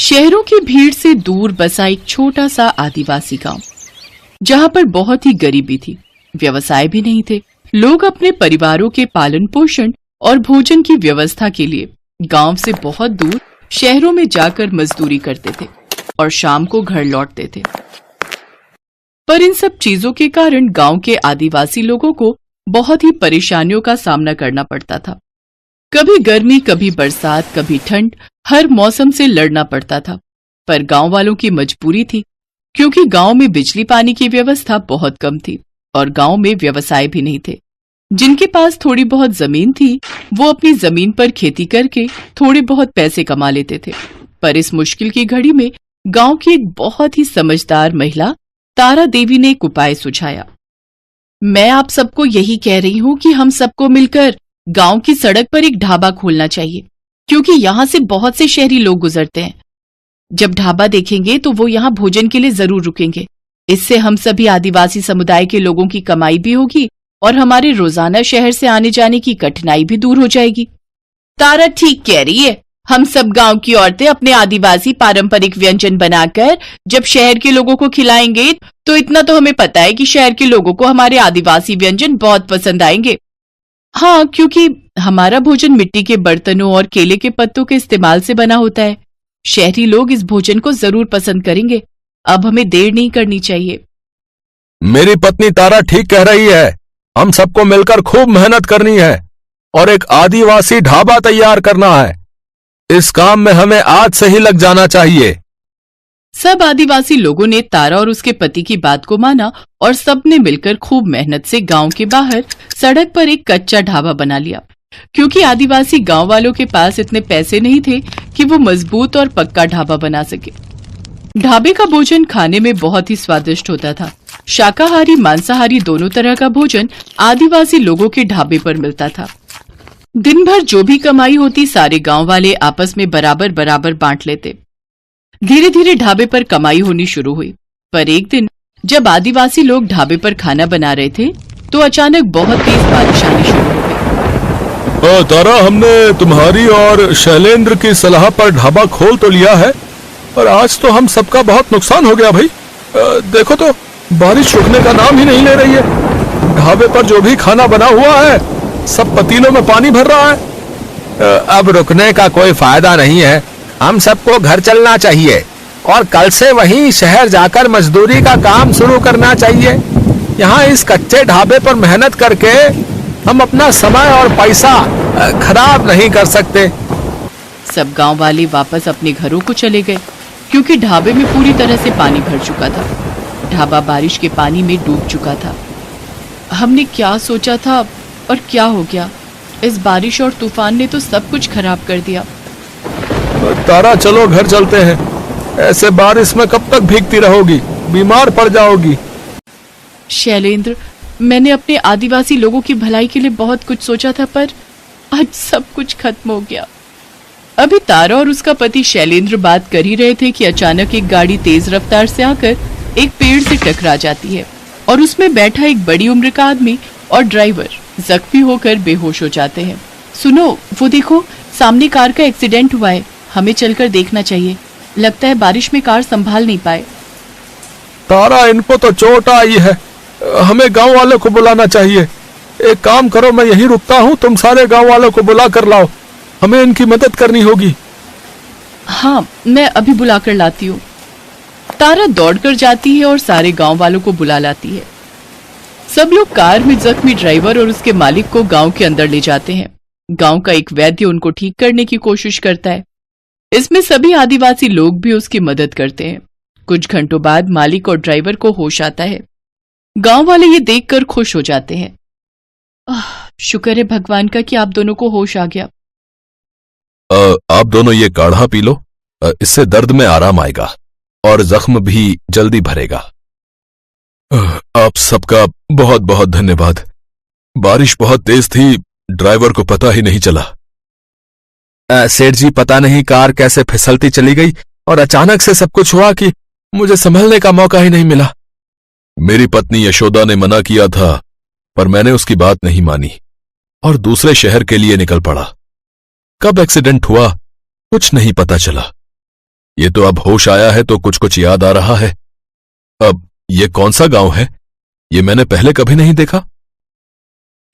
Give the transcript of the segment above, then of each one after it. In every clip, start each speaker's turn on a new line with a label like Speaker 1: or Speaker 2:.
Speaker 1: शहरों की भीड़ से दूर बसा एक छोटा सा आदिवासी गांव, जहां पर बहुत ही गरीबी थी, व्यवसाय भी नहीं थे। लोग अपने परिवारों के पालन पोषण और भोजन की व्यवस्था के लिए गांव से बहुत दूर शहरों में जाकर मजदूरी करते थे और शाम को घर लौटते थे। पर इन सब चीजों के कारण गांव के आदिवासी लोगों को बहुत ही परेशानियों का सामना करना पड़ता था। कभी गर्मी, कभी बरसात, कभी ठंड, हर मौसम से लड़ना पड़ता था। पर गांव वालों की मजबूरी थी, क्योंकि गांव में बिजली पानी की व्यवस्था बहुत कम थी और गांव में व्यवसाय भी नहीं थे। जिनके पास थोड़ी बहुत जमीन थी, वो अपनी जमीन पर खेती करके थोड़े बहुत पैसे कमा लेते थे। पर इस मुश्किल की घड़ी में गांव की एक बहुत ही समझदार महिला तारा देवी ने एक उपाय सुझाया। मैं आप सबको यही कह रही हूँ कि हम सबको मिलकर गांव की सड़क पर एक ढाबा खोलना चाहिए, क्योंकि यहाँ से बहुत से शहरी लोग गुजरते हैं। जब ढाबा देखेंगे तो वो यहाँ भोजन के लिए जरूर रुकेंगे। इससे हम सभी आदिवासी समुदाय के लोगों की कमाई भी होगी और हमारे रोजाना शहर से आने जाने की कठिनाई भी दूर हो जाएगी। तारा ठीक कह रही है। हम सब गांव की औरतें अपने आदिवासी पारंपरिक व्यंजन बनाकर जब शहर के लोगों को खिलाएंगे तो इतना तो हमें पता है कि शहर के लोगों को हमारे आदिवासी व्यंजन बहुत पसंद आएंगे। हाँ, क्योंकि हमारा भोजन मिट्टी के बर्तनों और केले के पत्तों के इस्तेमाल से बना होता है। शहरी लोग इस भोजन को जरूर पसंद करेंगे। अब हमें देर नहीं करनी चाहिए।
Speaker 2: मेरी पत्नी तारा ठीक कह रही है। हम सबको मिलकर खूब मेहनत करनी है और एक आदिवासी ढाबा तैयार करना है। इस काम में हमें आज से ही लग जाना चाहिए।
Speaker 1: सब आदिवासी लोगों ने तारा और उसके पति की बात को माना और सबने मिलकर खूब मेहनत से गांव के बाहर सड़क पर एक कच्चा ढाबा बना लिया, क्योंकि आदिवासी गांव वालों के पास इतने पैसे नहीं थे कि वो मजबूत और पक्का ढाबा बना सके। ढाबे का भोजन खाने में बहुत ही स्वादिष्ट होता था। शाकाहारी, मांसाहारी दोनों तरह का भोजन आदिवासी लोगों के ढाबे पर मिलता था। दिन भर जो भी कमाई होती सारे गांव वाले आपस में बराबर बराबर बांट लेते। धीरे धीरे ढाबे पर कमाई होनी शुरू हुई। पर एक दिन जब आदिवासी लोग ढाबे पर खाना बना रहे थे तो अचानक बहुत तेज बारिश आनी शुरू हो गई।
Speaker 2: तारा, हमने तुम्हारी और शैलेंद्र की सलाह पर ढाबा खोल तो लिया है, पर आज तो हम सबका बहुत नुकसान हो गया भाई। देखो तो बारिश रुकने का नाम ही नहीं ले रही है। ढाबे पर जो भी खाना बना हुआ है सब पतीलों में पानी भर रहा है।
Speaker 3: अब रुकने का कोई फायदा नहीं है। हम सबको घर चलना चाहिए और कल से वहीं शहर जाकर मजदूरी का काम शुरू करना चाहिए। यहाँ इस कच्चे ढाबे पर मेहनत करके हम अपना समय और पैसा खराब नहीं कर सकते।
Speaker 1: सब गांव वाले वापस अपने घरों को चले गए, क्योंकि ढाबे में पूरी तरह से पानी भर चुका था। ढाबा बारिश के पानी में डूब चुका था। हमने क्या सोचा था और क्या हो गया। इस बारिश और तूफान ने तो सब कुछ खराब कर दिया।
Speaker 2: तारा, चलो घर चलते हैं। ऐसे बारिश में कब तक भीगती रहोगी, बीमार पड़ जाओगी।
Speaker 1: शैलेंद्र, मैंने अपने आदिवासी लोगों की भलाई के लिए बहुत कुछ सोचा था, पर आज सब कुछ खत्म हो गया। अभी तारा और उसका पति शैलेंद्र बात कर ही रहे थे कि अचानक एक गाड़ी तेज रफ्तार से आकर एक पेड़ से टकरा जाती है और उसमें बैठा एक बड़ी उम्र का आदमी और ड्राइवर जख्मी होकर बेहोश हो जाते हैं। सुनो, वो देखो, सामने कार का एक्सीडेंट हुआ है। हमें चलकर देखना चाहिए। लगता है बारिश में कार संभाल नहीं पाए।
Speaker 2: तारा, इनको तो चोट आई है। हमें गांव वालों को बुलाना चाहिए। एक काम करो, मैं यहीं रुकता हूँ, तुम सारे गांव वालों को बुला कर लाओ। हमें इनकी मदद करनी होगी।
Speaker 1: हाँ, मैं अभी बुला कर लाती हूँ। तारा दौड़कर जाती है और सारे गांव वालों को बुला लाती है। सब लोग कार में जख्मी ड्राइवर और उसके मालिक को गांव के अंदर ले जाते हैं। गांव का एक वैद्य उनको ठीक करने की कोशिश करता है। इसमें सभी आदिवासी लोग भी उसकी मदद करते हैं। कुछ घंटों बाद मालिक और ड्राइवर को होश आता है। गांव वाले ये देखकर खुश हो जाते हैं। शुक्र है भगवान का कि आप दोनों को होश आ गया।
Speaker 2: आप दोनों ये काढ़ा पी लो। इससे दर्द में आराम आएगा और जख्म भी जल्दी भरेगा। आप सबका बहुत बहुत धन्यवाद। बारिश बहुत तेज थी, ड्राइवर को पता ही नहीं चला।
Speaker 3: सेठ जी, पता नहीं कार कैसे फिसलती चली गई और अचानक से सब कुछ हुआ कि मुझे संभलने का मौका ही नहीं मिला।
Speaker 2: मेरी पत्नी यशोदा ने मना किया था, पर मैंने उसकी बात नहीं मानी और दूसरे शहर के लिए निकल पड़ा। कब एक्सीडेंट हुआ कुछ नहीं पता चला। ये तो अब होश आया है तो कुछ कुछ याद आ रहा है। अब ये कौन सा गांव है? ये मैंने पहले कभी नहीं देखा।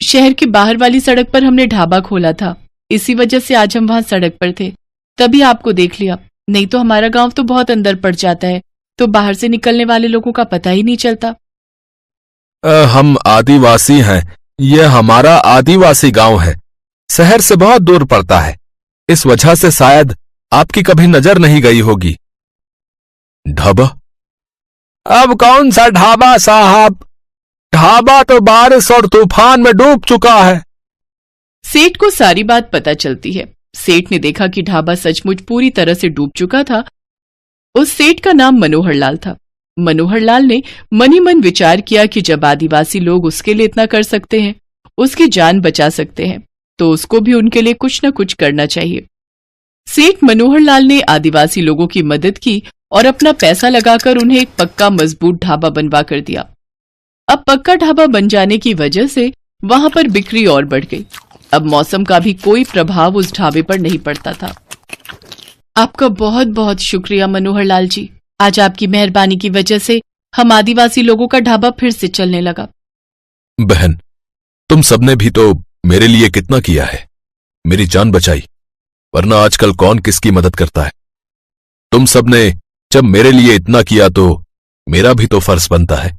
Speaker 1: शहर के बाहर वाली सड़क पर हमने ढाबा खोला था, इसी वजह से आज हम वहां सड़क पर थे, तभी आपको देख लिया। नहीं तो हमारा गांव तो बहुत अंदर पड़ जाता है, तो बाहर से निकलने वाले लोगों का पता ही नहीं चलता।
Speaker 2: हम आदिवासी हैं। यह हमारा आदिवासी गांव है, शहर से बहुत दूर पड़ता है, इस वजह से शायद आपकी कभी नजर नहीं गई होगी। ढाबा?
Speaker 3: अब कौन सा ढाबा साहब, ढाबा तो बारिश और तूफान में डूब चुका है।
Speaker 1: सेठ को सारी बात पता चलती है। सेठ ने देखा कि ढाबा सचमुच पूरी तरह से डूब चुका था। उस सेठ का नाम मनोहर लाल था। मनोहर लाल ने मन ही मन विचार किया कि जब आदिवासी लोग उसके लिए इतना कर सकते हैं, उसकी जान बचा सकते हैं, तो उसको भी उनके लिए कुछ न कुछ करना चाहिए। सेठ मनोहर लाल ने आदिवासी लोगों की मदद की और अपना पैसा लगाकर उन्हें एक पक्का मजबूत ढाबा बनवा कर दिया। अब पक्का ढाबा बन जाने की वजह से वहां पर बिक्री और बढ़ गई। अब मौसम का भी कोई प्रभाव उस ढाबे पर नहीं पड़ता था। आपका बहुत बहुत शुक्रिया मनोहर लाल जी। आज आपकी मेहरबानी की वजह से हम आदिवासी लोगों का ढाबा फिर से चलने लगा।
Speaker 2: बहन, तुम सबने भी तो मेरे लिए कितना किया है, मेरी जान बचाई, वरना आजकल कौन किसकी मदद करता है। तुम सबने जब मेरे लिए इतना किया तो मेरा भी तो फर्ज बनता है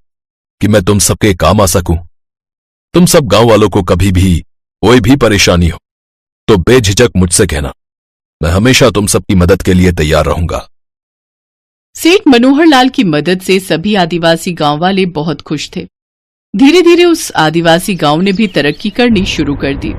Speaker 2: कि मैं तुम सबके काम आ सकूं। तुम सब गांव वालों को कभी भी कोई भी परेशानी हो तो बेझिझक मुझसे कहना, मैं हमेशा तुम सबकी मदद के लिए तैयार रहूंगा।
Speaker 1: सेठ मनोहर लाल की मदद से सभी आदिवासी गांव वाले बहुत खुश थे। धीरे धीरे उस आदिवासी गांव ने भी तरक्की करनी शुरू कर दी।